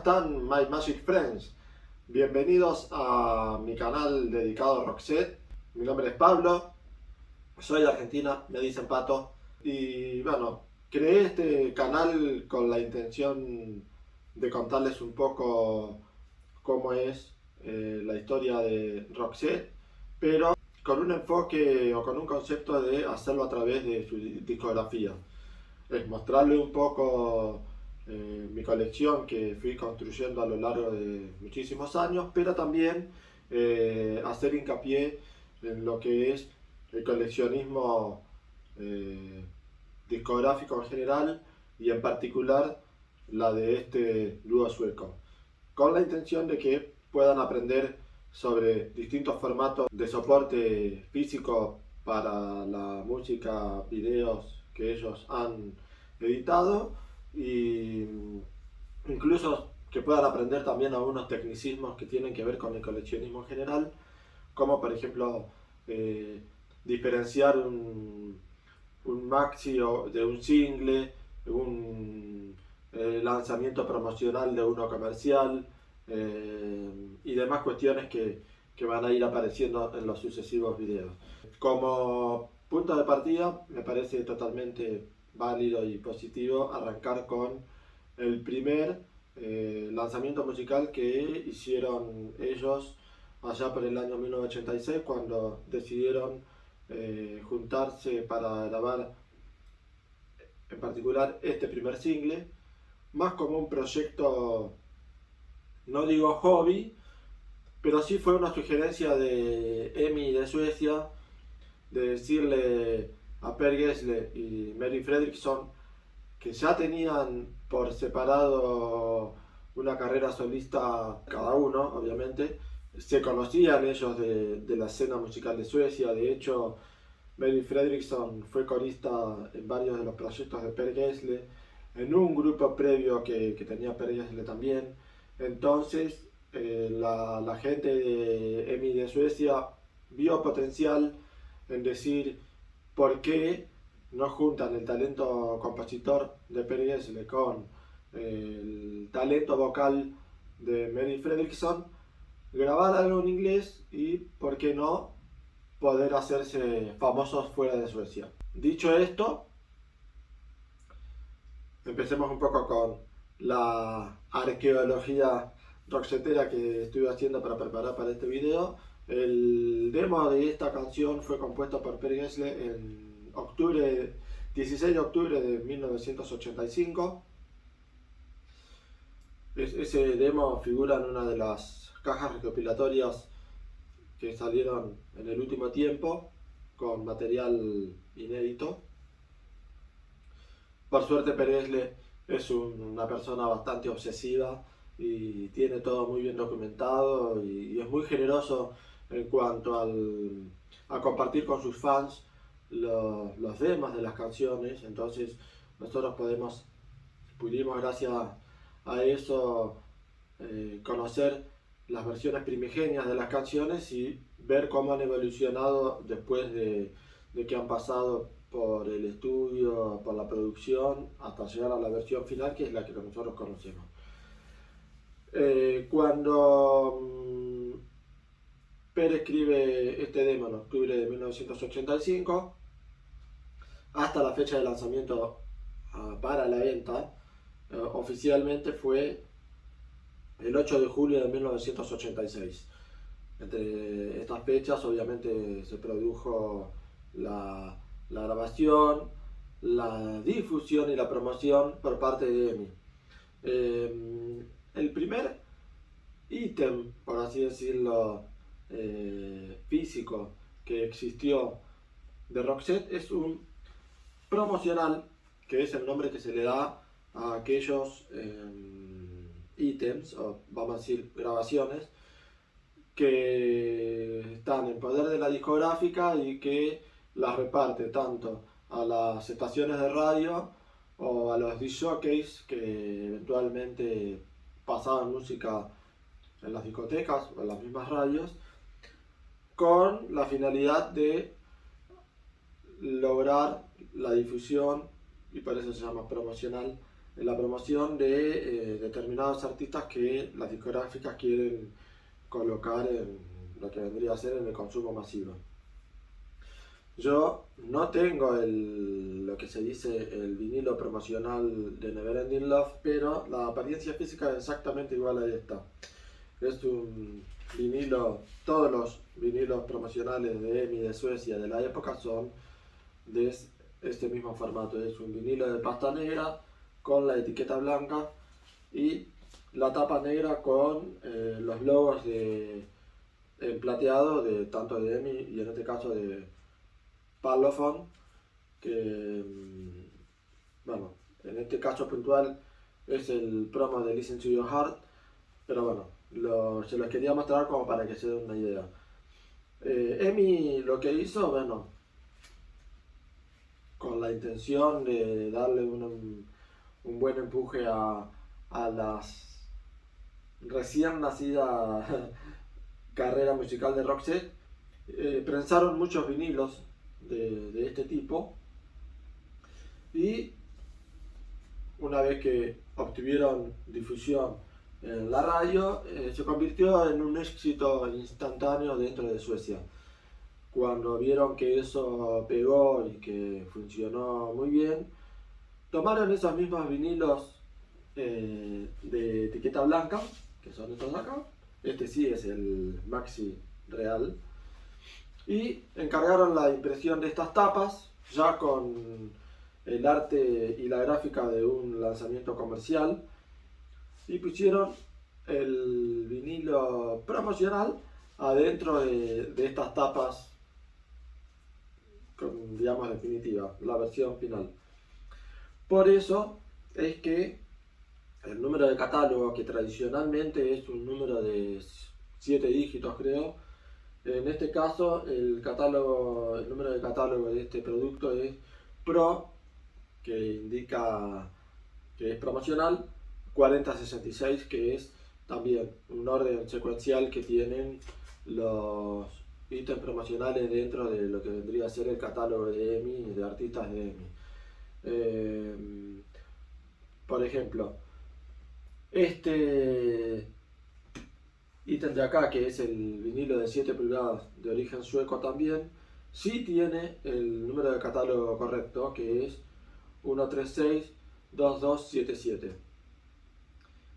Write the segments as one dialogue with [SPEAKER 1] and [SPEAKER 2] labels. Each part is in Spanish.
[SPEAKER 1] están My Magic Friends? Bienvenidos a mi canal dedicado a Roxette. Mi nombre es Pablo, soy de Argentina, me dicen Pato. Y bueno, creé este canal con la intención de contarles un poco cómo es la historia de Roxette, pero con un enfoque o con un concepto de hacerlo a través de su discografía. Es mostrarle un poco mi colección que fui construyendo a lo largo de muchísimos años, pero también hacer hincapié en lo que es el coleccionismo eh, discográfico en general y en particular la de este dúo sueco, con la intención de que puedan aprender sobre distintos formatos de soporte físico para la música, videos que ellos han editado y incluso que puedan aprender también algunos tecnicismos que tienen que ver con el coleccionismo en general, como por ejemplo eh, diferenciar un maxi o de un single, un lanzamiento promocional de uno comercial y demás cuestiones que van a ir apareciendo en los sucesivos videos. Como punto de partida me parece totalmente válido y positivo arrancar con el primer lanzamiento musical que hicieron ellos allá por el año 1986 cuando decidieron juntarse para grabar en particular este primer single, más como un proyecto, no digo hobby, pero sí fue una sugerencia de Emi de Suecia de decirle a Per Gessle y Mary Fredriksson, que ya tenían por separado una carrera solista cada uno, obviamente, se conocían ellos de la escena musical de Suecia. De hecho, Mary Fredriksson fue corista en varios de los proyectos de Per Gessle, en un grupo previo que tenía Per Gessle también. Entonces, la gente de EMI de Suecia vio potencial en decir por qué no juntan el talento compositor de Per Gessle con el talento vocal de Mary Fredriksson, grabar algo en inglés y, por qué no, poder hacerse famosos fuera de Suecia. Dicho esto, empecemos un poco con la arqueología rocksetera que estuve haciendo para preparar para este video. El demo de esta canción fue compuesto por Per Gessle en 16 de octubre de 1985. Ese demo figura en una de las cajas recopilatorias que salieron en el último tiempo con material inédito. Por suerte Per Gessle es una persona bastante obsesiva y tiene todo muy bien documentado y es muy generoso en cuanto a compartir con sus fans los demos de las canciones. Entonces nosotros pudimos gracias a eso conocer las versiones primigenias de las canciones y ver cómo han evolucionado después de que han pasado por el estudio, por la producción, hasta llegar a la versión final, que es la que nosotros conocemos. Cuando Per escribe este demo en octubre de 1985, hasta la fecha de lanzamiento para la venta, oficialmente fue el 8 de julio de 1986. Entre estas fechas obviamente se produjo la grabación, la difusión y la promoción por parte de EMI. El primer ítem, por así decirlo, físico que existió de Roxette es un promocional, que es el nombre que se le da a aquellos ítems, o vamos a decir grabaciones, que están en poder de la discográfica y que las reparte tanto a las estaciones de radio o a los disc jockeys que eventualmente pasaban música en las discotecas o en las mismas radios, con la finalidad de lograr la difusión, y por eso se llama promocional, la promoción de determinados artistas que las discográficas quieren colocar en lo que vendría a ser en el consumo masivo. Yo no tengo lo que se dice el vinilo promocional de Neverending Love, pero la apariencia física es exactamente igual a esta. Es un vinilo, todos los vinilos promocionales de EMI de Suecia de la época son de este mismo formato. Es un vinilo de pasta negra con la etiqueta blanca y la tapa negra con los logos en plateado de tanto de EMI y en este caso de Parlophone, que bueno, en este caso puntual es el promo de Listen to Your Heart, pero bueno, se los quería mostrar como para que se den una idea. EMI lo que hizo, bueno, con la intención de darle un buen empuje a las recién nacida carrera musical de Roxette, prensaron muchos vinilos de este tipo y una vez que obtuvieron difusión en la radio, se convirtió en un éxito instantáneo dentro de Suecia. Cuando vieron que eso pegó y que funcionó muy bien, tomaron esos mismos vinilos de etiqueta blanca, que son estos de acá, este sí es el Maxi real, y encargaron la impresión de estas tapas ya con el arte y la gráfica de un lanzamiento comercial y pusieron el vinilo promocional adentro de estas tapas con, digamos, definitiva, la versión final. Por eso es que el número de catálogo, que tradicionalmente es un número de 7 dígitos creo, en este caso el número de catálogo de este producto es Pro, que indica que es promocional, 4066, que es también un orden secuencial que tienen los ítems promocionales dentro de lo que vendría a ser el catálogo de EMI, de artistas de EMI. Por ejemplo, este ítem de acá, que es el vinilo de 7 pulgadas de origen sueco también, sí tiene el número de catálogo correcto, que es 1362277.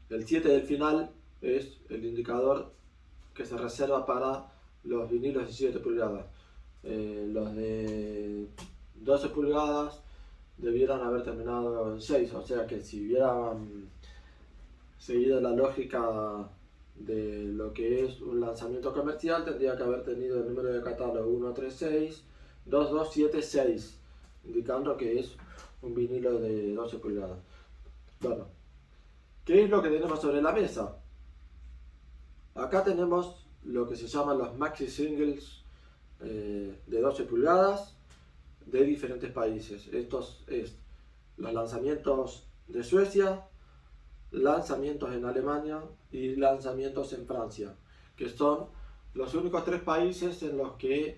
[SPEAKER 1] El 7 del final es el indicador que se reserva para los vinilos de 7 pulgadas. Los de 12 pulgadas debieran haber terminado en 6, o sea que si hubieran seguido la lógica de lo que es un lanzamiento comercial, tendría que haber tenido el número de catálogo 1362276, indicando que es un vinilo de 12 pulgadas. Bueno, ¿qué es lo que tenemos sobre la mesa? Acá tenemos lo que se llaman los maxi singles de 12 pulgadas de diferentes países. Estos es los lanzamientos de Suecia, lanzamientos en Alemania y lanzamientos en Francia, que son los únicos 3 países en los que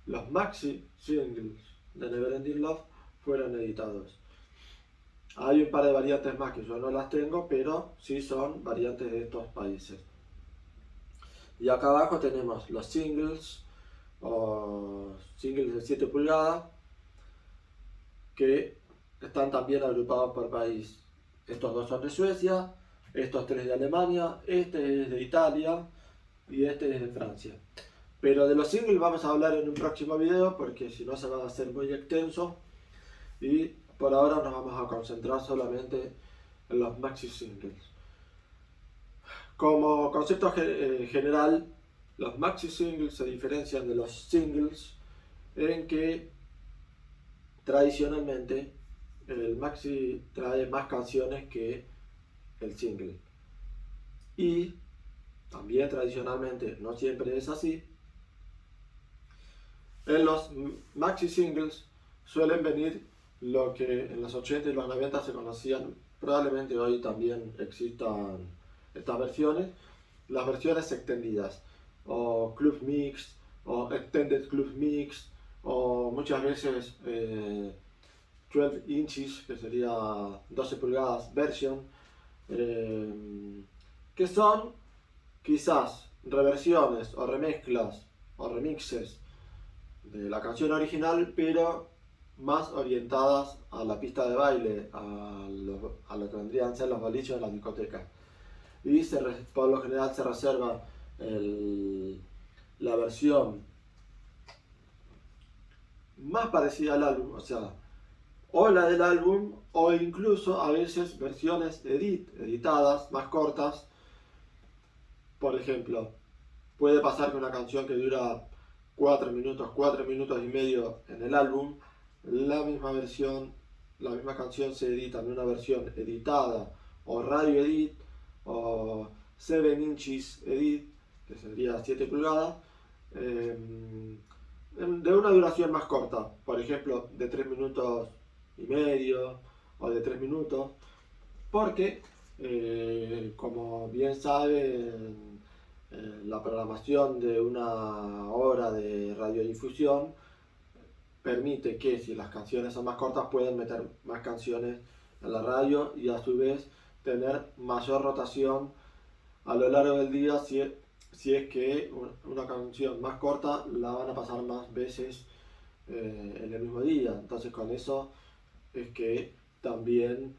[SPEAKER 1] los maxi singles de Neverending Love fueron editados. Hay un par de variantes más que yo no las tengo, pero sí son variantes de estos países. Y acá abajo tenemos los singles o singles de 7 pulgadas que están también agrupados por país. Estos 2 son de Suecia, estos 3 de Alemania, este es de Italia y este es de Francia. Pero de los singles vamos a hablar en un próximo video porque si no se va a hacer muy extenso y por ahora nos vamos a concentrar solamente en los maxi singles. Como concepto general, los maxi singles se diferencian de los singles en que tradicionalmente el maxi trae más canciones que el single. Y también tradicionalmente, no siempre es así, en los maxi singles suelen venir lo que en los 80 y los 90 se conocían, probablemente hoy también existan estas versiones, las versiones extendidas, o Club Mix, o Extended Club Mix, o muchas veces 12 inches, que sería 12 pulgadas version, que son quizás reversiones o remezclas o remixes de la canción original, pero más orientadas a la pista de baile, a lo que vendrían a ser los boliches de las discotecas. Y por lo general se reserva la versión más parecida al álbum, o sea, o la del álbum, o incluso a veces versiones editadas, más cortas. Por ejemplo, puede pasar que una canción que dura 4 minutos y medio en el álbum, la misma canción se edita en una versión editada, o radio edit, o 7 inches edit, que sería 7 pulgadas, de una duración más corta, por ejemplo, de 3 minutos y medio, o de 3 minutos, porque, como bien saben, la programación de una hora de radiodifusión permite que, si las canciones son más cortas, pueden meter más canciones en la radio y a su vez tener mayor rotación a lo largo del día si es que una canción más corta la van a pasar más veces en el mismo día. Entonces, con eso es que también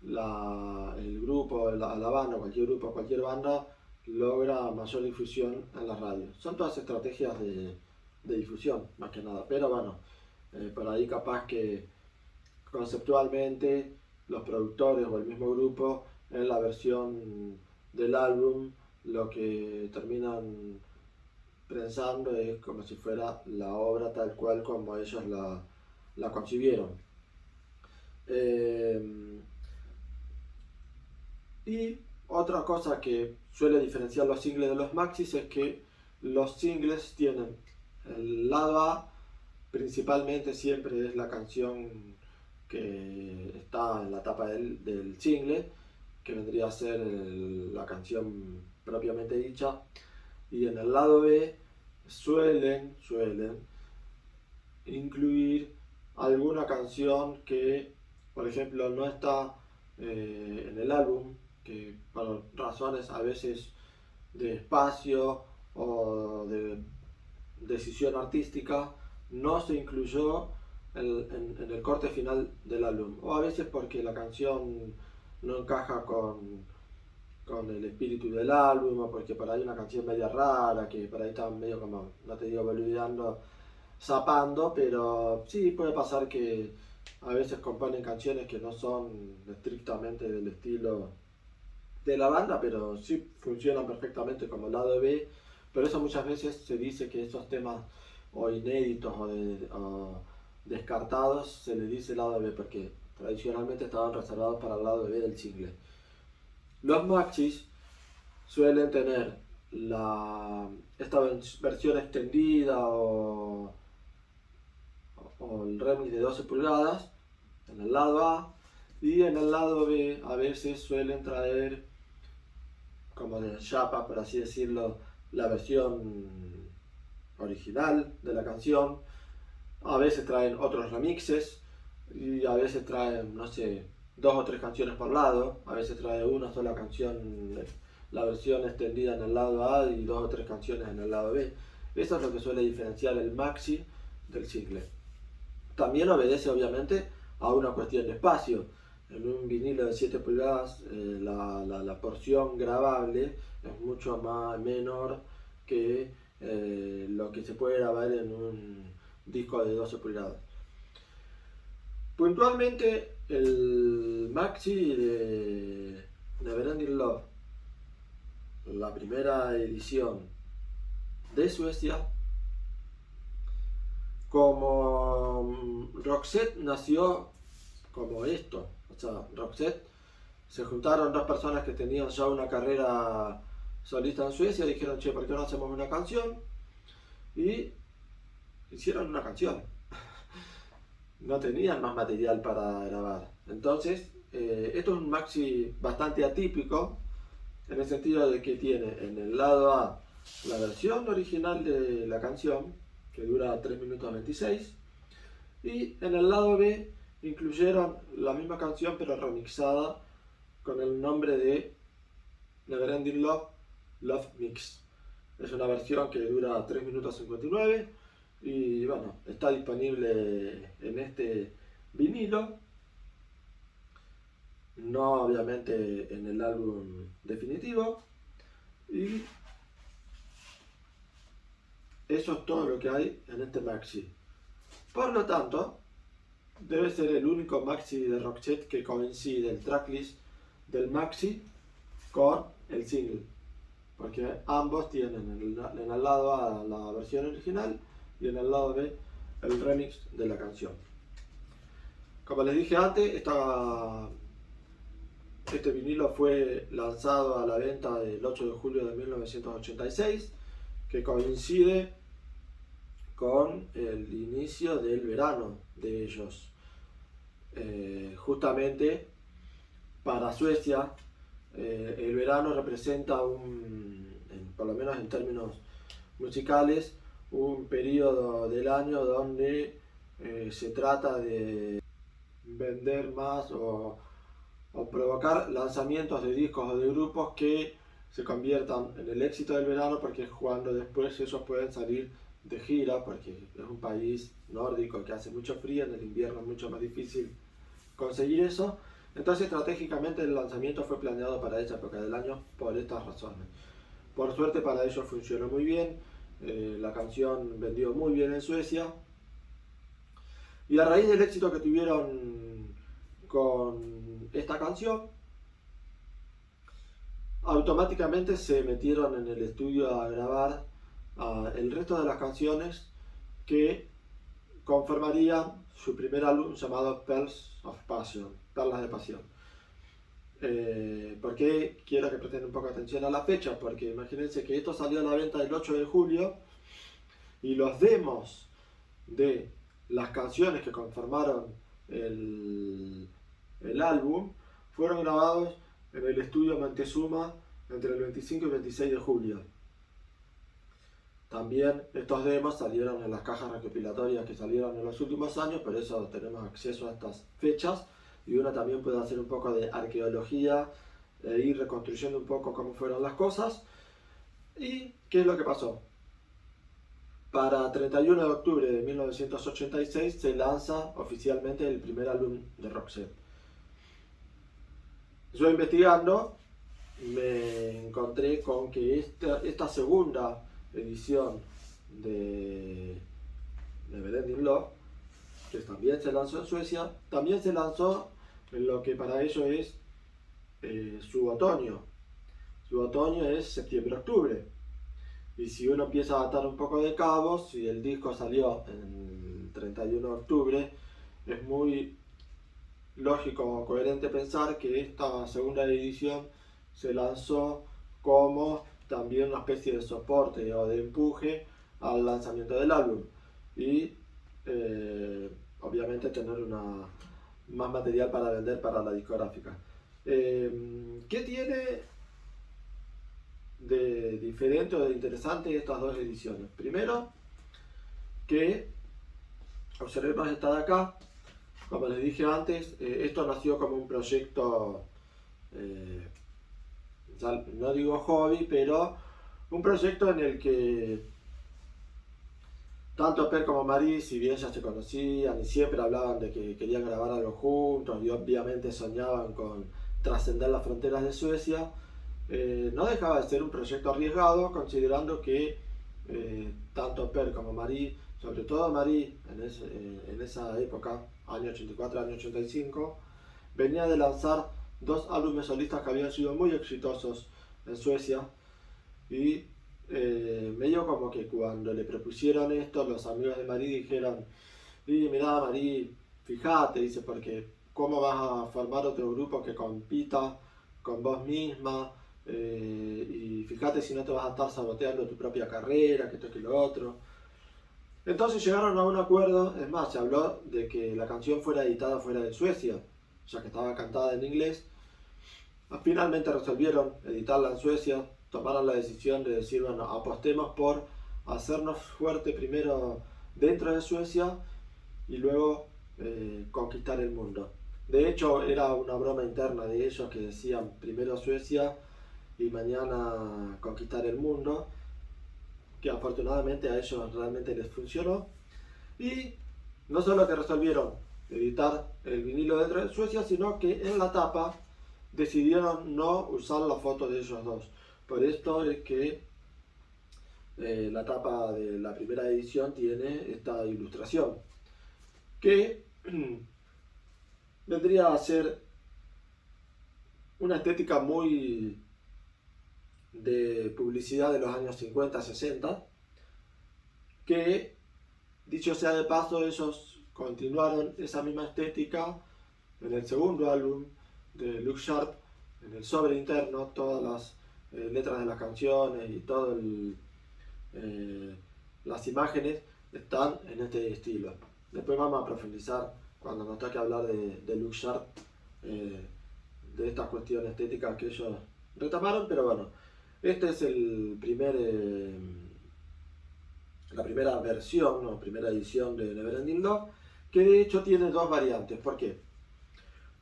[SPEAKER 1] el grupo, la banda, cualquier grupo, cualquier banda logra mayor difusión en la radio. Son todas estrategias de difusión, más que nada. Pero bueno, por ahí capaz que conceptualmente los productores o el mismo grupo en la versión del álbum lo que terminan pensando es como si fuera la obra tal cual como ellos la concibieron. Y otra cosa que suele diferenciar los singles de los maxis es que los singles tienen el lado A, principalmente siempre es la canción que está en la tapa del single, que vendría a ser la canción propiamente dicha, y en el lado B suelen incluir alguna canción que, por ejemplo, no está en el álbum, que por razones a veces de espacio o de decisión artística no se incluyó en el corte final del álbum, o a veces porque la canción no encaja con el espíritu del álbum, o porque por ahí una canción media rara, que por ahí está medio como, no te digo boludeando, zapando, pero sí puede pasar que a veces componen canciones que no son estrictamente del estilo de la banda, pero sí funcionan perfectamente como lado B. Pero eso muchas veces se dice que esos temas o inéditos o descartados se les dice lado B, porque tradicionalmente estaban reservados para el lado B del single. Los maxis suelen tener esta versión extendida o el remix de 12 pulgadas en el lado A, y en el lado B a veces suelen traer como de chapa, por así decirlo, la versión original de la canción. A veces traen otros remixes y a veces traen, no sé, 2 o 3 canciones por lado. A veces trae una sola canción, la versión extendida en el lado A, y 2 o 3 canciones en el lado B. Eso es lo que suele diferenciar el maxi del single. También obedece obviamente a una cuestión de espacio. En un vinilo de 7 pulgadas la porción grabable es mucho menor que lo que se puede grabar en un disco de 12 pulgadas. Puntualmente, el maxi de Neverending Love, la primera edición de Suecia, como Roxette nació como esto. O sea, Roxette, se juntaron 2 personas que tenían ya una carrera solista en Suecia y dijeron, che, ¿por qué no hacemos una canción? Y hicieron una canción. No tenían más material para grabar. Entonces, esto es un maxi bastante atípico, en el sentido de que tiene en el lado A la versión original de la canción, que dura 3 minutos 26, y en el lado B incluyeron la misma canción pero remixada con el nombre de Neverending Love, Love Mix. Es una versión que dura 3 minutos 59 y bueno, está disponible en este vinilo, no obviamente en el álbum definitivo, y eso es todo lo que hay en este maxi. Por lo tanto, debe ser el único maxi de Roxette que coincide el tracklist del maxi con el single, porque ambos tienen en el lado A la versión original y en el lado B el remix de la canción. Como les dije antes, este vinilo fue lanzado a la venta el 8 de julio de 1986, que coincide con el inicio del verano de ellos. Justamente para Suecia, el verano representa por lo menos en términos musicales, un periodo del año donde se trata de vender más o provocar lanzamientos de discos o de grupos que se conviertan en el éxito del verano, porque es cuando después ellos pueden salir de gira, porque es un país nórdico que hace mucho frío, en el invierno es mucho más difícil conseguir eso. Entonces estratégicamente el lanzamiento fue planeado para esa época del año por estas razones. Por suerte para ellos funcionó muy bien, la canción vendió muy bien en Suecia, y a raíz del éxito que tuvieron con esta canción, automáticamente se metieron en el estudio a grabar el resto de las canciones que conformarían su primer álbum llamado Pearls of Passion, Perlas de Pasión. ¿Por qué quiero que presten un poco de atención a la fecha? Porque imagínense que esto salió a la venta el 8 de julio y los demos de las canciones que conformaron el álbum fueron grabados en el estudio Montezuma entre el 25 y 26 de julio. También estos demos salieron en las cajas recopilatorias que salieron en los últimos años, por eso tenemos acceso a estas fechas y uno también puede hacer un poco de arqueología e ir reconstruyendo un poco cómo fueron las cosas. ¿Y qué es lo que pasó? Para 31 de octubre de 1986 se lanza oficialmente el primer álbum de Roxette. Yo investigando me encontré con que esta segunda edición de Neverending Love, que también se lanzó en Suecia, también se lanzó en lo que para ellos es su otoño. Su otoño es septiembre-octubre. Y si uno empieza a atar un poco de cabos, si el disco salió el 31 de octubre, es muy lógico o coherente pensar que esta segunda edición se lanzó como también una especie de soporte o de empuje al lanzamiento del álbum y obviamente tener más material para vender para la discográfica. ¿Qué tiene de diferente o de interesante estas dos ediciones? Primero, que observemos esta de acá. Como les dije antes, esto nació como un proyecto, ya no digo hobby, pero un proyecto en el que tanto Per como Marie, si bien ya se conocían y siempre hablaban de que querían grabar algo juntos y obviamente soñaban con trascender las fronteras de Suecia, no dejaba de ser un proyecto arriesgado, considerando que tanto Per como Marie, sobre todo Marie en esa época, año 84, año 85, venía de lanzar dos álbumes solistas que habían sido muy exitosos en Suecia y medio como que cuando le propusieron esto, los amigos de Marie dijeron: y mirá Marie, fíjate, dice, porque ¿cómo vas a formar otro grupo que compita con vos misma? Y fíjate si no te vas a estar saboteando tu propia carrera, que esto que lo otro. Entonces llegaron a un acuerdo, es más, se habló de que la canción fuera editada fuera de Suecia, ya que estaba cantada en inglés. Finalmente resolvieron editarla en Suecia, tomaron la decisión de decir, bueno, apostemos por hacernos fuerte primero dentro de Suecia y luego conquistar el mundo. De hecho, era una broma interna de ellos que decían primero Suecia y mañana conquistar el mundo, que afortunadamente a ellos realmente les funcionó. Y no solo que resolvieron editar el vinilo dentro de Suecia, sino que en la tapa decidieron no usar la foto de ellos dos. Por esto es que la tapa de la primera edición tiene esta ilustración, que vendría a ser una estética muy de publicidad de los años 50-60, que, dicho sea de paso, ellos continuaron esa misma estética en el segundo álbum de Look Sharp. En el sobre interno, todas las letras de las canciones y todas las imágenes están en este estilo. Después vamos a profundizar cuando nos toque hablar de Look Sharp, de estas cuestiones estéticas que ellos retomaron, pero bueno, este es la primera versión o primera edición de Neverending Love, que de hecho tiene dos variantes. ¿Por qué?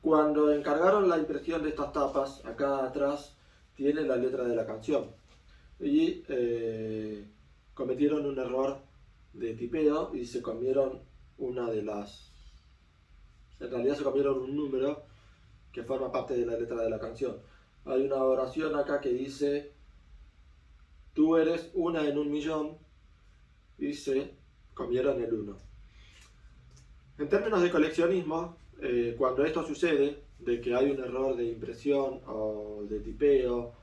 [SPEAKER 1] Cuando encargaron la impresión de estas tapas, acá atrás tiene la letra de la canción y cometieron un error de tipeo y se comieron en realidad se comieron un número que forma parte de la letra de la canción. Hay una oración acá que dice: tú eres una en 1.000.000, y se comieron el 1. En términos de coleccionismo, cuando esto sucede, de que hay un error de impresión o de tipeo,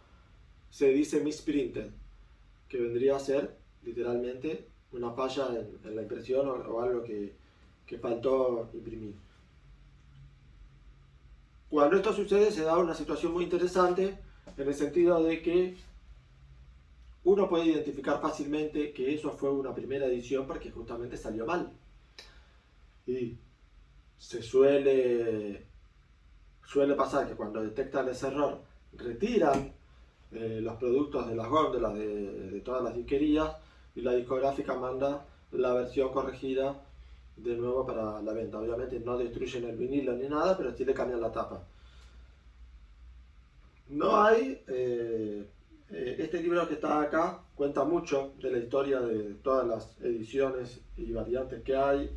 [SPEAKER 1] se dice misprinted, que vendría a ser literalmente una falla en la impresión o algo que faltó imprimir. Cuando esto sucede se da una situación muy interesante en el sentido de que uno puede identificar fácilmente que eso fue una primera edición porque justamente salió mal. Y se suele pasar que cuando detectan ese error retiran los productos de las góndolas de todas las disquerías y la discográfica manda la versión corregida de nuevo para la venta. Obviamente no destruyen el vinilo ni nada, pero sí le cambian la tapa. No hay... este libro que está acá cuenta mucho de la historia de todas las ediciones y variantes que hay,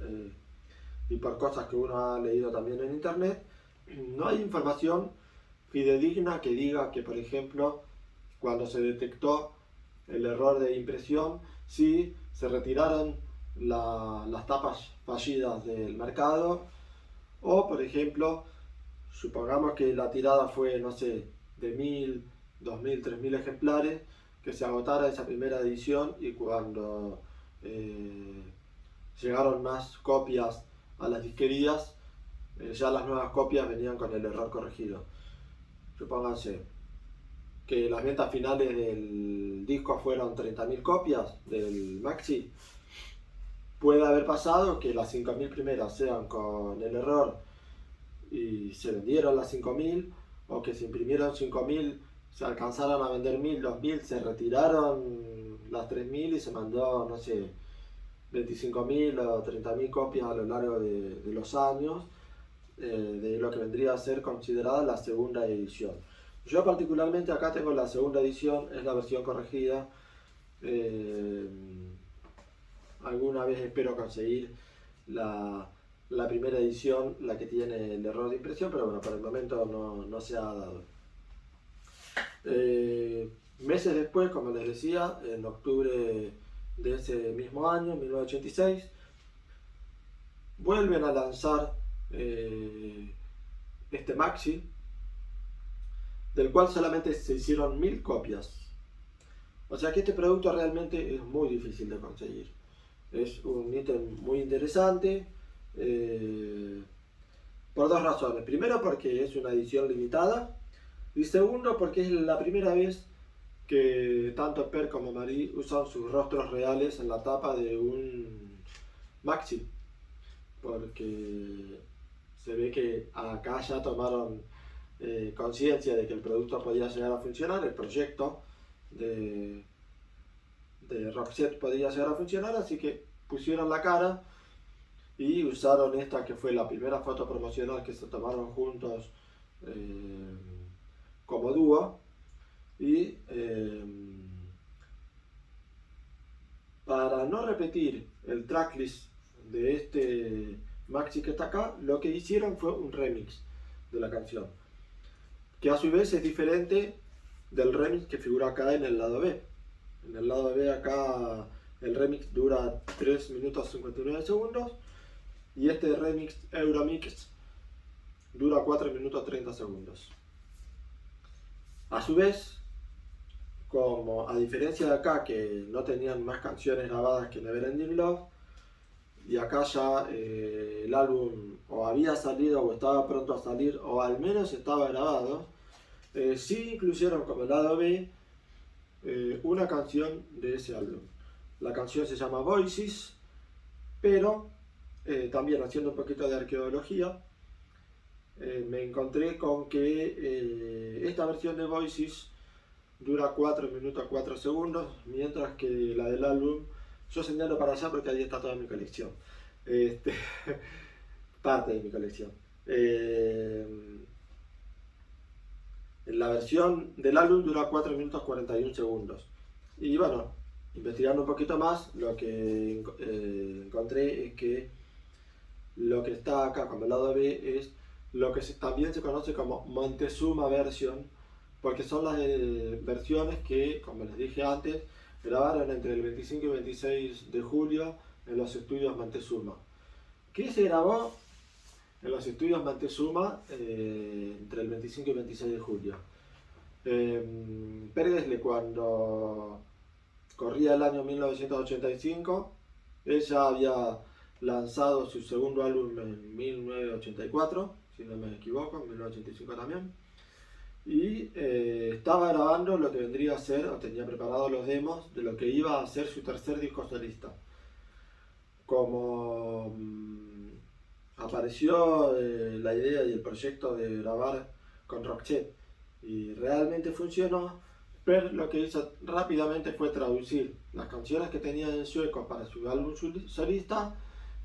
[SPEAKER 1] y por cosas que uno ha leído también en internet. No hay información fidedigna que diga que, por ejemplo, cuando se detectó el error de impresión, sí se retiraron las tapas fallidas del mercado, o por ejemplo, supongamos que la tirada fue, no sé, de 1.000, 2.000, 3.000 ejemplares, que se agotara esa primera edición y cuando llegaron más copias a las disquerías, ya las nuevas copias venían con el error corregido. Supónganse que las ventas finales del disco fueron 30.000 copias del maxi. Puede haber pasado que las 5.000 primeras sean con el error y se vendieron las 5.000, o que se imprimieron 5.000, se alcanzaron a vender 1.000, 2.000, se retiraron las 3.000 y se mandó, no sé, 25.000 o 30.000 copias a lo largo de los años, de lo que vendría a ser considerada la segunda edición. Yo particularmente acá tengo la segunda edición, es la versión corregida. Alguna vez espero conseguir la primera edición, la que tiene el error de impresión, pero bueno, por el momento no se ha dado. Meses después, como les decía, en octubre de ese mismo año, 1986, vuelven a lanzar este maxi, del cual solamente se hicieron 1.000 copias. O sea que este producto realmente es muy difícil de conseguir. Es un ítem muy interesante, por dos razones. Primero, porque es una edición limitada, y segundo, porque es la primera vez que tanto Per como Marie usan sus rostros reales en la tapa de un maxi, porque se ve que acá ya tomaron conciencia de que el producto podía llegar a funcionar, el proyecto de Roxette podía llegar a funcionar, así que pusieron la cara y usaron esta que fue la primera foto promocional que se tomaron juntos como dúo. Y para no repetir el tracklist de este maxi que está acá, lo que hicieron fue un remix de la canción, que a su vez es diferente del remix que figura acá en el lado B. En el lado B acá el remix dura 3 minutos 59 segundos y este remix Euromix dura 4 minutos 30 segundos. A su vez, como a diferencia de acá que no tenían más canciones grabadas que Neverending Love, y acá ya el álbum o había salido o estaba pronto a salir o al menos estaba grabado, sí incluyeron como lado B una canción de ese álbum. La canción se llama Voices, pero también haciendo un poquito de arqueología, me encontré con que esta versión de Voices dura 4 minutos 4 segundos, mientras que la del álbum, yo señalo para allá porque ahí está toda mi colección, parte de mi colección. La versión del álbum dura 4 minutos 41 segundos. Y bueno, investigando un poquito más, lo que encontré es que lo que está acá como el lado B es lo que también se conoce como Montezuma Version, porque son las versiones que, como les dije antes, grabaron entre el 25 y 26 de julio en los estudios Montezuma. ¿Qué se grabó en los estudios Montezuma entre el 25 y 26 de julio? Presley, cuando corría el año 1985, ella había lanzado su segundo álbum en 1984, si no me equivoco, en 1985 también, y estaba grabando lo que vendría a ser, o tenía preparados los demos de lo que iba a ser su tercer disco solista. Como apareció la idea y el proyecto de grabar con Roxette y realmente funcionó, pero lo que hizo rápidamente fue traducir las canciones que tenía en sueco para su álbum solista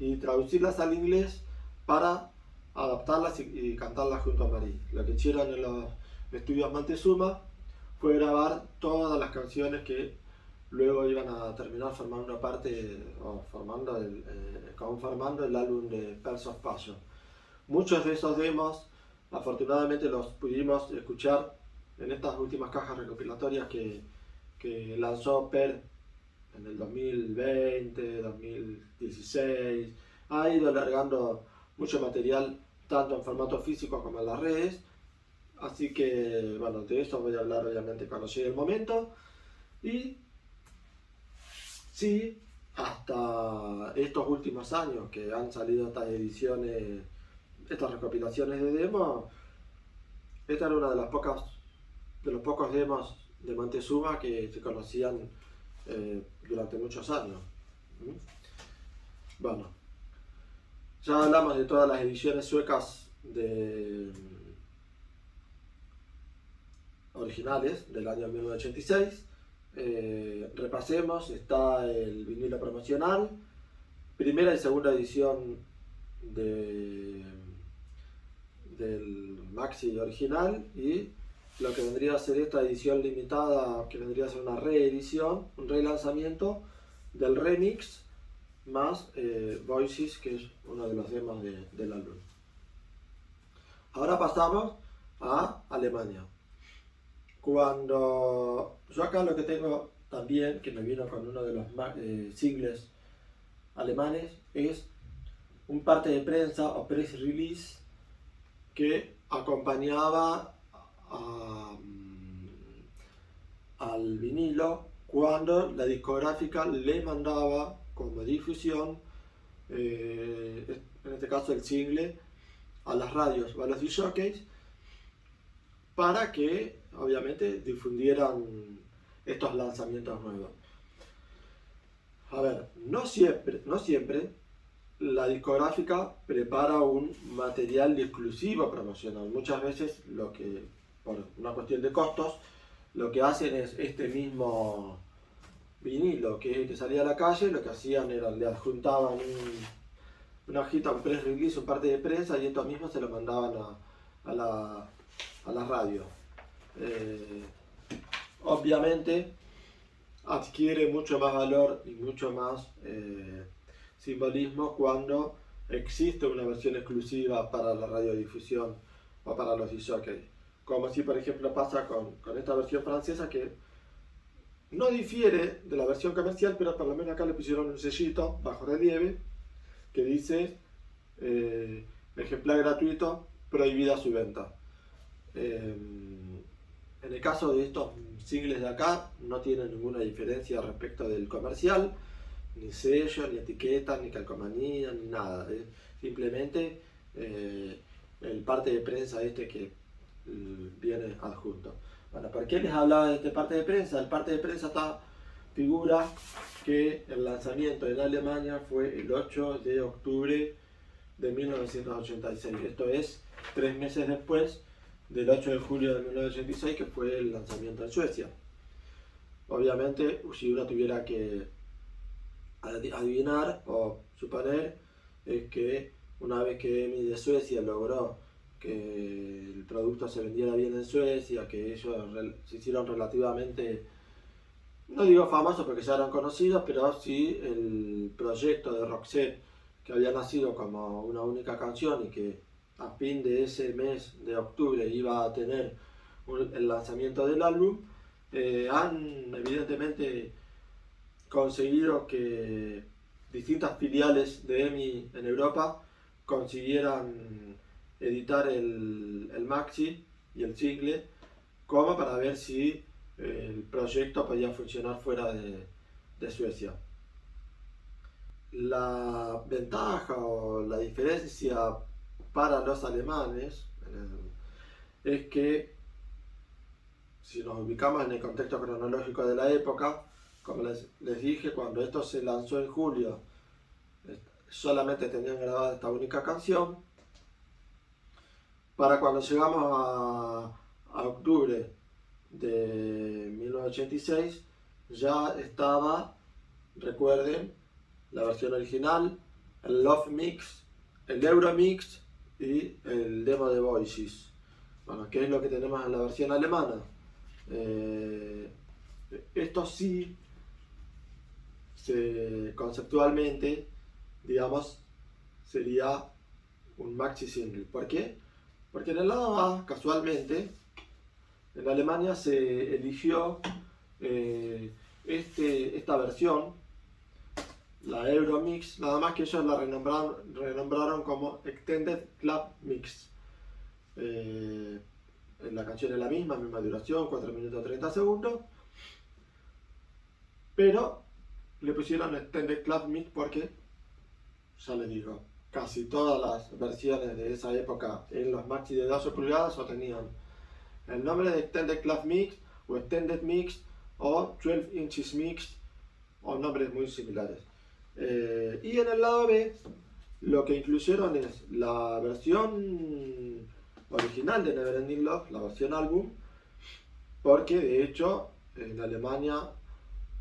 [SPEAKER 1] y traducirlas al inglés para adaptarlas y cantarlas junto a Marie. Lo que hicieron en los estudios Montezuma fue grabar todas las canciones que luego iban a terminar formando parte o conformando el álbum de Pearls of Passion. Muchos de esos demos afortunadamente los pudimos escuchar en estas últimas cajas recopilatorias que lanzó Per en el 2020, 2016. Ha ido alargando mucho material tanto en formato físico como en las redes, así que bueno, de eso voy a hablar obviamente cuando llegue el momento. Y sí, hasta estos últimos años que han salido estas ediciones, estas recopilaciones de demos, esta era una de los pocos demos de Montezuma que se conocían durante muchos años. Bueno, ya hablamos de todas las ediciones suecas originales del año 1986. Repasemos, está el vinilo promocional, primera y segunda edición del maxi original y lo que vendría a ser esta edición limitada, que vendría a ser una reedición, un relanzamiento del remix más Voices, que es uno de los demos del álbum. Ahora pasamos a Alemania. Cuando yo acá lo que tengo también, que me vino con uno de los singles alemanes, es un parte de prensa o press release que acompañaba al vinilo cuando la discográfica le mandaba como difusión, en este caso el single, a las radios o a los discjockeys para que obviamente difundieran estos lanzamientos nuevos. A ver, no siempre la discográfica prepara un material exclusivo promocional. Muchas veces, por una cuestión de costos, lo que hacen es este mismo vinilo que salía a la calle, lo que hacían era le adjuntaban una hojita, un press release, un parte de prensa, y esto mismo se lo mandaban a la radio. Obviamente adquiere mucho más valor y mucho más simbolismo cuando existe una versión exclusiva para la radiodifusión o para los discjockeys. Como si por ejemplo pasa con esta versión francesa, que no difiere de la versión comercial, pero por lo menos acá le pusieron un sellito bajo relieve que dice ejemplar gratuito, prohibida su venta. En el caso de estos singles de acá no tienen ninguna diferencia respecto del comercial, ni sello, ni etiqueta, ni calcomanía, ni nada. Simplemente el parte de prensa que viene adjunto. Bueno, ¿por qué les hablaba de este parte de prensa? El parte de prensa figura que el lanzamiento en Alemania fue el 8 de octubre de 1986. Esto es 3 meses después del 8 de julio de 1986, que fue el lanzamiento en Suecia. Obviamente, si uno tuviera que adivinar o suponer, es que una vez que EMI de Suecia logró que el producto se vendiera bien en Suecia, que ellos se hicieron relativamente, no digo famosos porque ya eran conocidos, pero sí el proyecto de Roxette, que había nacido como una única canción y que a fin de ese mes de octubre iba a tener el lanzamiento del álbum, han evidentemente conseguido que distintas filiales de EMI en Europa consiguieran editar el maxi y el single, como para ver si el proyecto podía funcionar fuera de Suecia. La ventaja o la diferencia para los alemanes es que, si nos ubicamos en el contexto cronológico de la época, como les dije, cuando esto se lanzó en julio, solamente tenían grabada esta única canción. Para cuando llegamos a octubre de 1986, ya estaba, recuerden, la versión original, el Love Mix, el Euro Mix y el demo de Voices. Bueno, ¿qué es lo que tenemos en la versión alemana? Esto sí, conceptualmente, digamos, sería un maxi single. ¿Por qué? Porque en el lado A, casualmente, en Alemania se eligió esta versión, la Euromix, nada más que ellos la renombraron como Extended Club Mix. La canción es la misma duración, 4 minutos 30 segundos, pero le pusieron Extended Club Mix porque, ya les digo, casi todas las versiones de esa época en los maxi de 12 pulgadas o tenían el nombre de Extended Club Mix o Extended Mix o 12 Inches Mix o nombres muy similares. Y en el lado B lo que incluyeron es la versión original de Neverending Love, la versión álbum, porque de hecho en Alemania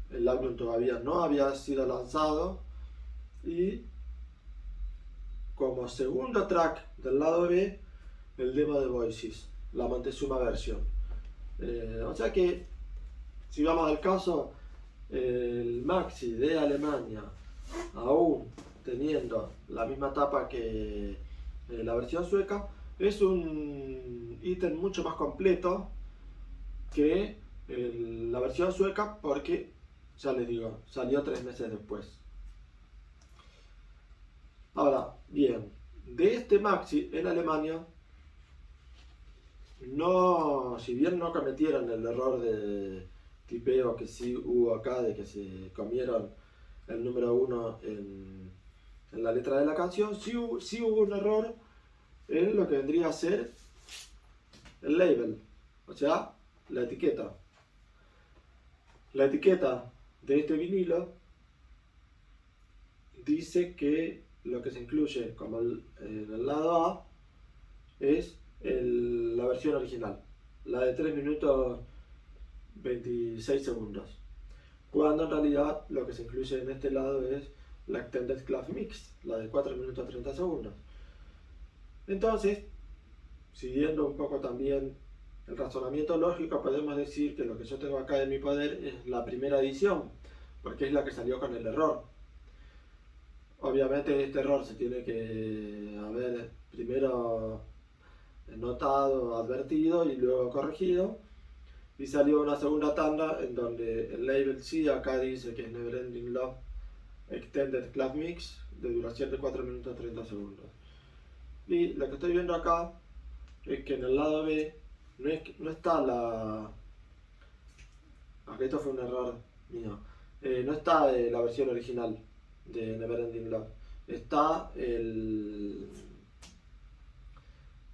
[SPEAKER 1] el álbum todavía no había sido lanzado, y como segundo track del lado B, el demo de Voices, la Montezuma versión. O sea que, si vamos al caso, el maxi de Alemania, aún teniendo la misma tapa que la versión sueca, es un ítem mucho más completo que la versión sueca, porque, ya les digo, salió 3 meses después. Ahora, bien, de este maxi en Alemania, si bien no cometieron el error de tipeo que sí hubo acá, de que se comieron el número 1 en la letra de la canción, sí hubo un error en lo que vendría a ser el label, o sea, la etiqueta. La etiqueta de este vinilo dice que lo que se incluye como en el lado A es la versión original, la de 3 minutos 26 segundos, cuando en realidad lo que se incluye en este lado es la Extended Club Mix, la de 4 minutos 30 segundos. Entonces, siguiendo un poco también el razonamiento lógico, podemos decir que lo que yo tengo acá en mi poder es la primera edición, porque es la que salió con el error. Obviamente este error se tiene que haber primero notado, advertido y luego corregido. Y salió una segunda tanda en donde el label sí acá dice que es Neverending Love Extended Club Mix de duración de 4 minutos 30 segundos. Y lo que estoy viendo acá es que en el lado B no está la... Acá esto fue un error mío. No está la versión original de Neverending Love. Está el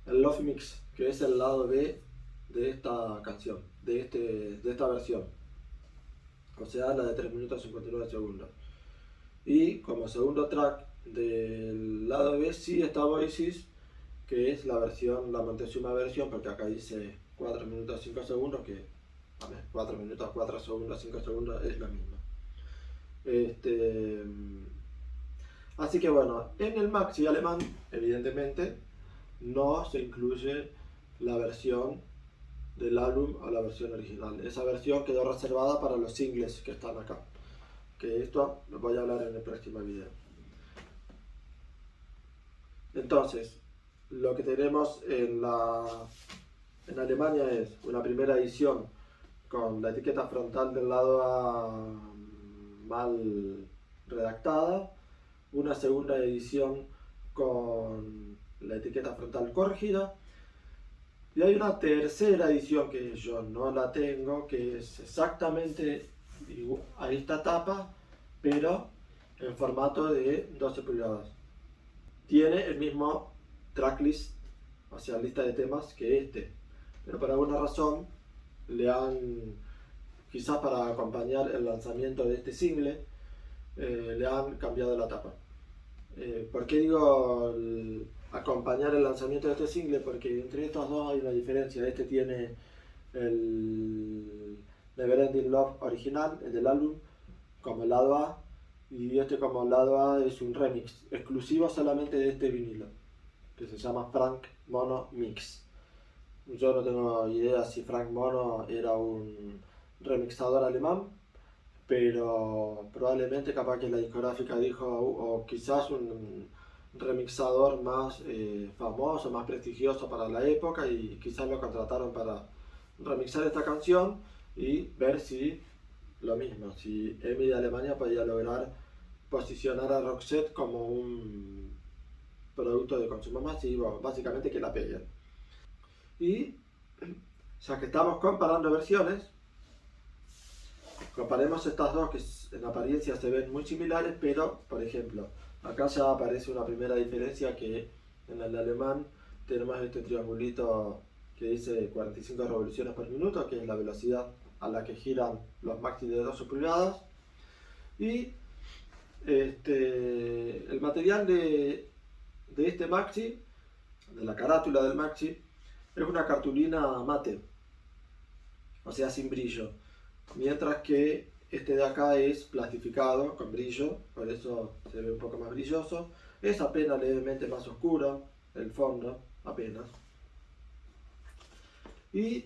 [SPEAKER 1] Love Mix, que es el lado B de esta canción, de esta versión. O sea, la de 3 minutos 59 segundos. Y como segundo track del lado B sí está Voices, que es la versión, la Montezuma versión, porque acá dice 4 minutos 5 segundos, que a ver, 4 minutos 4 segundos 5 segundos es la misma. Así que bueno, en el maxi alemán, evidentemente, no se incluye la versión del álbum o la versión original. Esa versión quedó reservada para los singles que están acá, que esto lo voy a hablar en el próximo video. Entonces, lo que tenemos en Alemania es una primera edición con la etiqueta frontal del lado A mal redactada, una segunda edición con la etiqueta frontal corregida, y hay una tercera edición que yo no la tengo, que es exactamente a esta tapa, pero en formato de 12 pulgadas. Tiene el mismo tracklist, o sea, lista de temas que este, pero por alguna razón le han, quizás para acompañar el lanzamiento de este single, le han cambiado la tapa. ¿Por qué digo acompañar el lanzamiento de este single? Porque entre estos dos hay una diferencia. Este tiene el Neverending Love original, el del álbum, como lado A, y este como lado A es un remix exclusivo solamente de este vinilo, que se llama Frank Mono Mix. Yo no tengo idea si Frank Mono era un remixador alemán, pero probablemente capaz que la discográfica dijo, o quizás un remixador más famoso, más prestigioso para la época, y quizás lo contrataron para remixar esta canción y ver si lo mismo, si EMI de Alemania podía lograr posicionar a Roxette como un producto de consumo masivo, básicamente que la peguen. Y ya que estamos comparando versiones, comparemos estas dos que en apariencia se ven muy similares, pero por ejemplo, acá ya aparece una primera diferencia, que en el alemán tenemos este triangulito que dice 45 revoluciones por minuto, que es la velocidad a la que giran los maxi de 12 pulgadas. Y el material de este maxi, de la carátula del maxi, es una cartulina mate, o sea, sin brillo. Mientras que este de acá es plastificado con brillo, por eso se ve un poco más brilloso. Es apenas levemente más oscuro el fondo, apenas. Y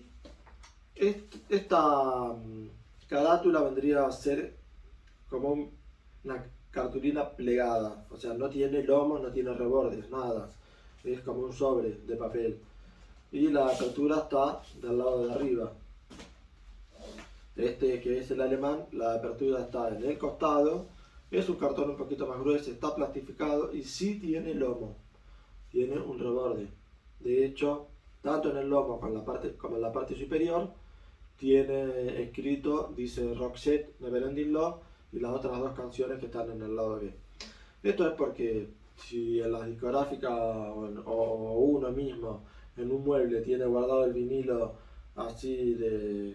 [SPEAKER 1] esta carátula vendría a ser como una cartulina plegada, o sea, no tiene lomos, no tiene rebordes, nada. Es como un sobre de papel. Y la apertura está del lado de arriba. Este que es el alemán, la apertura está en el costado, es un cartón un poquito más grueso, está plastificado y sí tiene lomo, tiene un reborde. De hecho, tanto en el lomo como en la parte superior, tiene escrito, dice Roxette, Neverending Love, y las otras dos canciones que están en el lado B. Esto es porque si en la discográfica o uno mismo en un mueble tiene guardado el vinilo así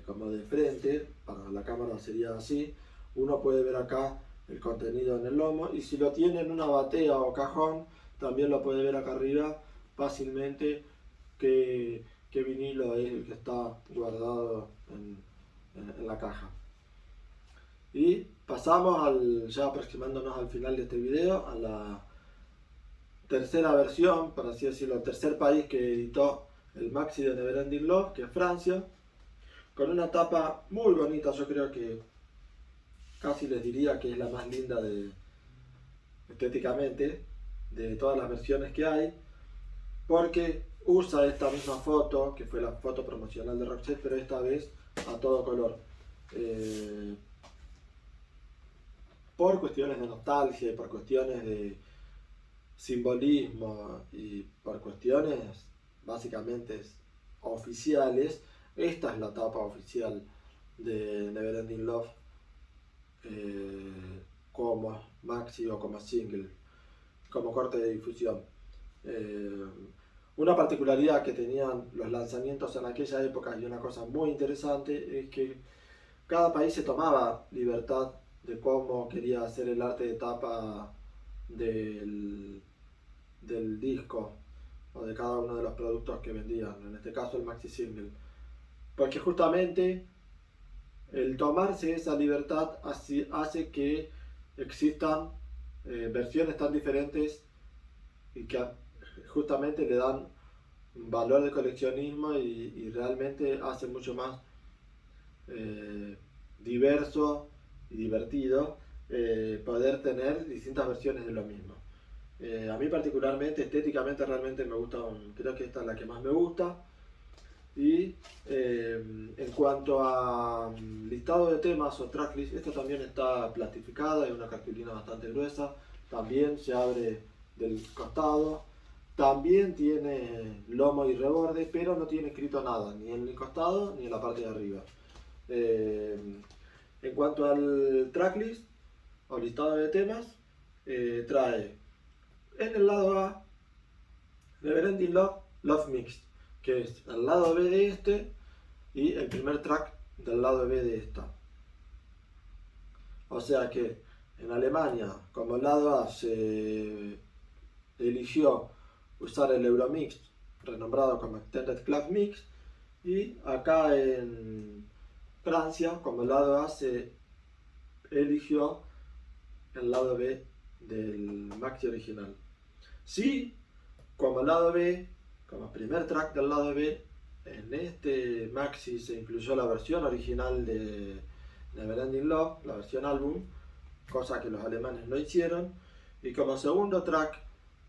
[SPEAKER 1] como de frente, para la cámara sería así, uno puede ver acá el contenido en el lomo, y si lo tiene en una batea o cajón, también lo puede ver acá arriba fácilmente qué vinilo es el que está guardado en la caja. Y pasamos ya aproximándonos al final de este video, a la tercera versión, por así decirlo, el tercer país que editó el maxi de Neverending Love, que es Francia, con una tapa muy bonita. Yo creo que casi les diría que es la más linda estéticamente de todas las versiones que hay, porque usa esta misma foto, que fue la foto promocional de Roxette, pero esta vez a todo color. Por cuestiones de nostalgia y por cuestiones de simbolismo y por cuestiones básicamente oficiales, esta es la tapa oficial de Neverending Love como maxi o como single, como corte de difusión. Una particularidad que tenían los lanzamientos en aquella época, y una cosa muy interesante, es que cada país se tomaba libertad de cómo quería hacer el arte de tapa del disco o de cada uno de los productos que vendían, en este caso el maxi single, porque justamente el tomarse esa libertad hace que existan versiones tan diferentes y que justamente le dan valor de coleccionismo y realmente hace mucho más diverso y divertido poder tener distintas versiones de lo mismo. A mí particularmente, estéticamente realmente me gusta, creo que esta es la que más me gusta. Y en cuanto a listado de temas o tracklist, esta también está plastificada, es una cartulina bastante gruesa, también se abre del costado, también tiene lomo y reborde, pero no tiene escrito nada, ni en el costado ni en la parte de arriba. En cuanto al tracklist o listado de temas, trae en el lado A Neverending Love, Love Mixed, que es el lado B de este y el primer track del lado B de esta. O sea que en Alemania, como el lado A se eligió usar el Euromix, renombrado como Extended Club Mix, y acá en Francia, como el lado A se eligió el lado B del maxi original. Sí, como lado B, como primer track del lado B, en este maxi se incluyó la versión original de Neverending Love, la versión álbum, cosa que los alemanes no hicieron. Y como segundo track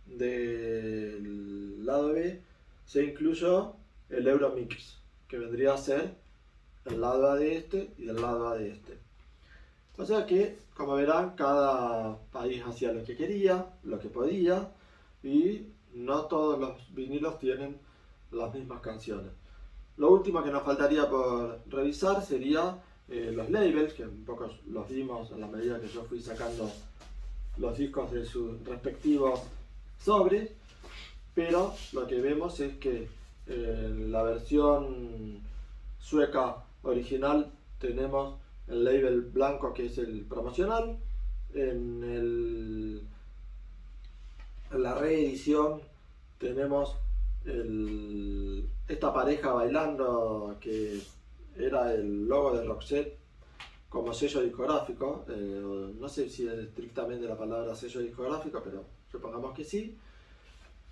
[SPEAKER 1] del lado B se incluyó el Euromix, que vendría a ser el lado A de este y el lado A de este. O sea que, como verán, cada país hacía lo que quería, lo que podía, y no todos los vinilos tienen las mismas canciones. Lo último que nos faltaría por revisar sería los labels, que un poco los vimos en la medida que yo fui sacando los discos de sus respectivos sobres, pero lo que vemos es que en la versión sueca original tenemos el label blanco, que es el promocional. En la reedición tenemos esta pareja bailando, que era el logo de Roxette como sello discográfico. No sé si es estrictamente la palabra sello discográfico, pero supongamos que sí.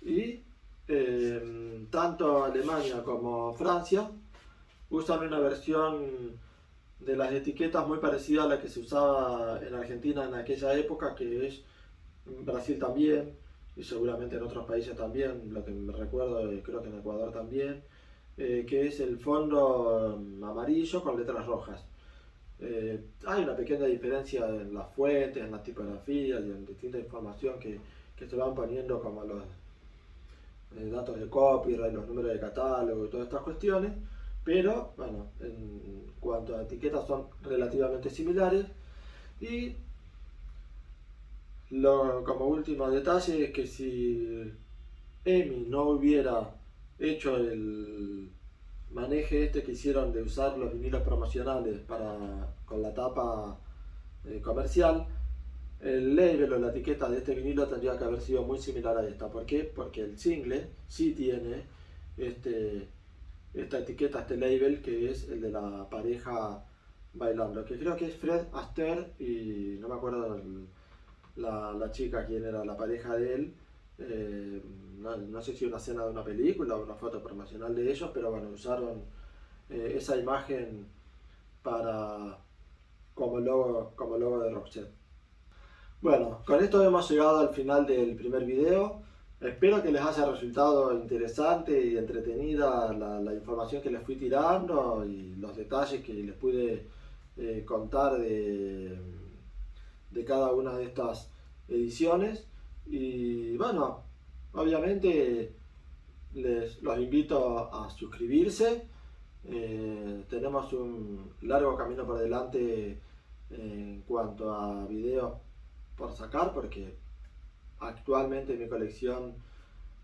[SPEAKER 1] Y tanto Alemania como Francia usan una versión de las etiquetas muy parecida a la que se usaba en Argentina en aquella época, que es en Brasil también, y seguramente en otros países también, lo que me recuerdo, creo que en Ecuador también, que es el fondo amarillo con letras rojas. Hay una pequeña diferencia en las fuentes, en la tipografía y en distinta información que se van poniendo, como los datos de copyright, los números de catálogo y todas estas cuestiones, pero bueno, en cuanto a etiquetas son relativamente similares. Y como último detalle es que si EMI no hubiera hecho el maneje este que hicieron de usar los vinilos promocionales con la tapa comercial, el label o la etiqueta de este vinilo tendría que haber sido muy similar a esta. ¿Por qué? Porque el single sí tiene esta etiqueta, este label, que es el de la pareja bailando, que creo que es Fred Astaire y no me acuerdo la chica quién era la pareja de él. No sé si una escena de una película o una foto promocional de ellos, pero bueno, usaron esa imagen para como logo de Roxette. Bueno, con esto hemos llegado al final del primer video. Espero que les haya resultado interesante y entretenida la información que les fui tirando y los detalles que les pude contar de cada una de estas ediciones. Y bueno, obviamente los invito a suscribirse. Tenemos un largo camino por delante en cuanto a videos por sacar, porque actualmente mi colección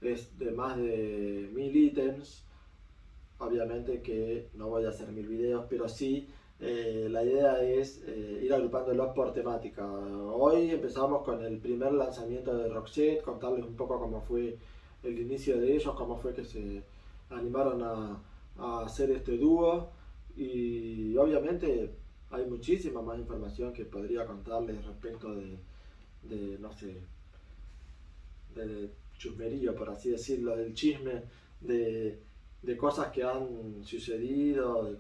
[SPEAKER 1] es de más de 1000 ítems. Obviamente que no voy a hacer 1000 videos, pero sí la idea es ir agrupándolos por temática. Hoy empezamos con el primer lanzamiento de Roxette, contarles un poco cómo fue el inicio de ellos, cómo fue que se animaron a hacer este dúo, y obviamente hay muchísima más información que podría contarles respecto de no sé, de chusmerío, por así decirlo, del chisme, de cosas que han sucedido, de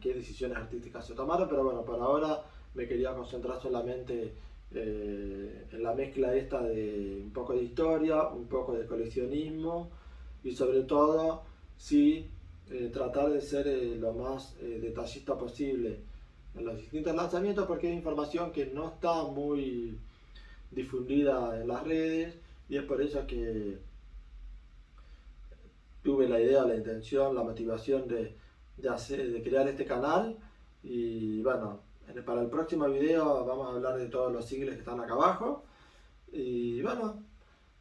[SPEAKER 1] qué decisiones artísticas se tomaron, pero bueno, por ahora me quería concentrar solamente en la mezcla esta de un poco de historia, un poco de coleccionismo y sobre todo, sí, tratar de ser lo más detallista posible en los distintos lanzamientos, porque hay información que no está muy difundida en las redes, y es por eso que tuve la idea, la intención, la motivación de crear este canal. Y bueno, para el próximo video vamos a hablar de todos los singles que están acá abajo. Y bueno,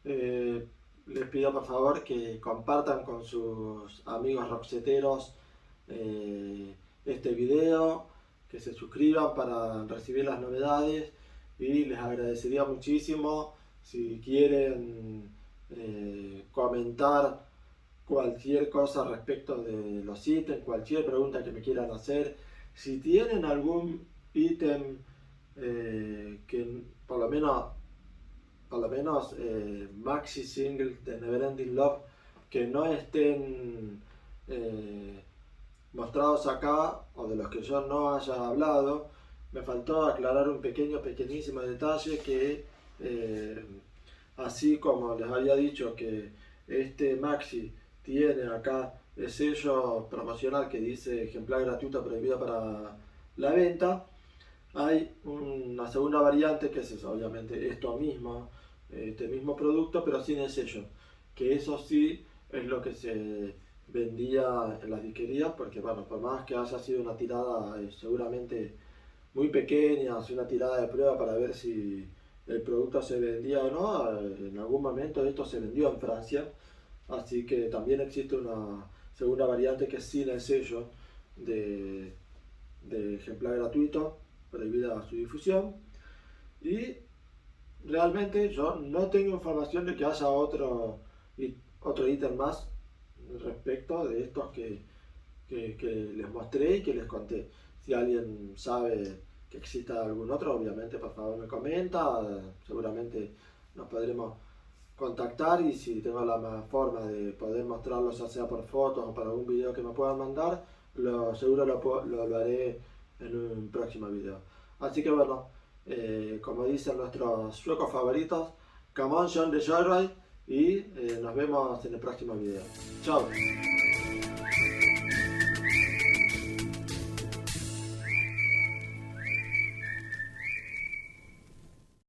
[SPEAKER 1] les pido por favor que compartan con sus amigos roxeteros este video, que se suscriban para recibir las novedades, y les agradecería muchísimo si quieren comentar cualquier cosa respecto de los ítems, cualquier pregunta que me quieran hacer. Si tienen algún ítem que por lo menos maxi single de Neverending Love que no estén mostrados acá, o de los que yo no haya hablado, me faltó aclarar un pequeñísimo detalle, que así como les había dicho que este maxi tiene acá el sello promocional que dice ejemplar gratuito prohibido para la venta, hay una segunda variante que es eso, obviamente esto mismo, este mismo producto, pero sin el sello, que eso sí es lo que se vendía en las disquerías, porque bueno, por más que haya sido una tirada seguramente muy pequeña, una tirada de prueba para ver si el producto se vendía o no, en algún momento esto se vendió en Francia, así que también existe una segunda variante que es sin el sello de ejemplar gratuito, prohibida su difusión. Y realmente yo no tengo información de que haya otro ítem más respecto de estos que les mostré y que les conté. Si alguien sabe que exista algún otro, obviamente por favor me comenta, seguramente nos podremos contactar, y si tengo la forma de poder mostrarlos, ya sea por fotos o para algún video que me puedan mandar, seguro lo haré en un próximo video. Así que bueno, como dicen nuestros suecos favoritos, come on John de Joyride, y nos vemos en el próximo video. Chao.